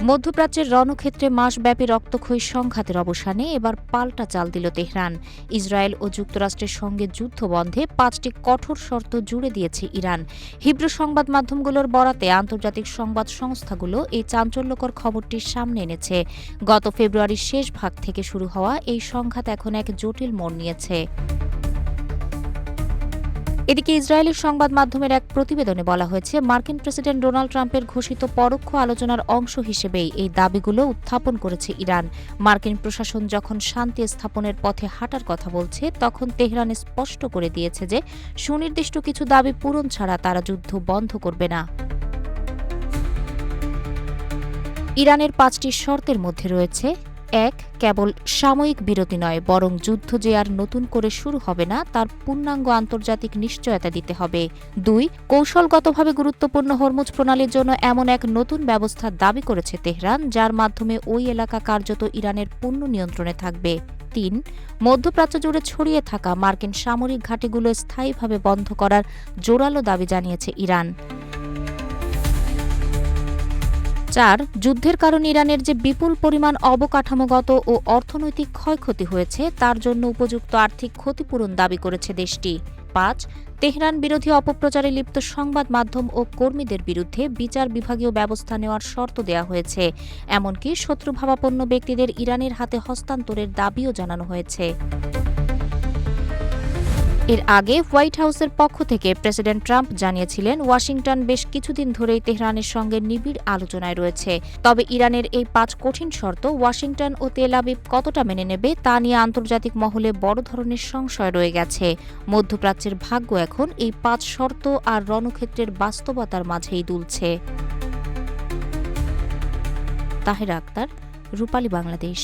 মধ্যপ্রাচ্যের রণক্ষেত্রে মাসব্যাপী রক্তক্ষয়ী সংঘাতের অবসানে এবার পাল্টা চাল দিল তেহরান। ইসরায়েল ও যুক্তরাষ্ট্রের সঙ্গে যুদ্ধ বন্ধে ৫টি কঠোর শর্ত জুড়ে দিয়েছে ইরান। হিব্রু সংবাদ মাধ্যমগুলোর বরাতে আন্তর্জাতিক সংবাদ সংস্থাগুলো এই চাঞ্চল্যকর খবরটি সামনে এনেছে। গত ফেব্রুয়ারির শেষ ভাগ থেকে শুরু হওয়া এই সংঘাত এখন এক জটিল মোড় নিয়েছে। এদিকে ইসরায়েলি সংবাদ মাধ্যমের এক প্রতিবেদনে বলা হয়েছে, মার্কিন প্রেসিডেন্ট ডোনাল্ড ট্রাম্পের ঘোষিত পরোক্ষ আলোচনার অংশ হিসেবেই এই দাবিগুলো উত্থাপন করেছে ইরান। মার্কিন প্রশাসন যখন শান্তি স্থাপনের পথে হাঁটার কথা বলছে, তখন তেহরান স্পষ্ট করে দিয়েছে যে সুনির্দিষ্ট কিছু দাবি পূরণ ছাড়া তারা যুদ্ধ বন্ধ করবে না। ইরানের ৫টি শর্তের মধ্যে রয়েছে: ১. কেবল সাময়িক বিরতি নয়, বরং যুদ্ধ যে আর নতুন করে শুরু হবে না তার পূর্ণাঙ্গ আন্তর্জাতিক নিশ্চয়তা দিতে হবে। ২. কৌশলগতভাবে গুরুত্বপূর্ণ হরমুজ প্রণালীর জন্য এমন এক নতুন ব্যবস্থার দাবি করেছে তেহরান, যার মাধ্যমে ওই এলাকা কার্যত ইরানের পূর্ণ নিয়ন্ত্রণে থাকবে। ৩. মধ্যপ্রাচ্য জুড়ে ছড়িয়ে থাকা মার্কিন সামরিক ঘাঁটিগুলো স্থায়ীভাবে বন্ধ করার জোরালো দাবি জানিয়েছে ইরান। ৪. যুদ্ধের কারণে ইরানের যে বিপুল পরিমাণ অবকাঠামোগত ও অর্থনৈতিক ক্ষয়ক্ষতি হয়েছে তার জন্য উপযুক্ত আর্থিক ক্ষতিপূরণ দাবি করেছে দেশটি। ৫. তেহরান বিরোধী অপপ্রচারে লিপ্ত সংবাদ মাধ্যম ও কর্মীদের বিরুদ্ধে বিচার বিভাগীয় ব্যবস্থা নেওয়ার শর্ত দেওয়া হয়েছে। এমনকি শত্রুভাবাপন্ন ব্যক্তিদের ইরানের হাতে হস্তান্তরের দাবিও জানানো হয়েছে। এর আগে হোয়াইট হাউসের পক্ষ থেকে প্রেসিডেন্ট ট্রাম্প জানিয়েছিলেন, ওয়াশিংটন বেশ কিছুদিন ধরেই তেহরানের সঙ্গে নিবিড় আলোচনায় রয়েছে। তবে ইরানের এই ৫ কঠিন শর্ত ওয়াশিংটন ও তেল আবিব কতটা মেনে নেবে তা নিয়ে আন্তর্জাতিক মহলে বড় ধরনের সংশয় রয়ে গেছে। মধ্যপ্রাচ্যের ভাগ্য এখন এই ৫ শর্ত আর রণক্ষেত্রের বাস্তবতার মাঝেই দুলছে। তাহেরা আক্তার, রূপালী বাংলাদেশ।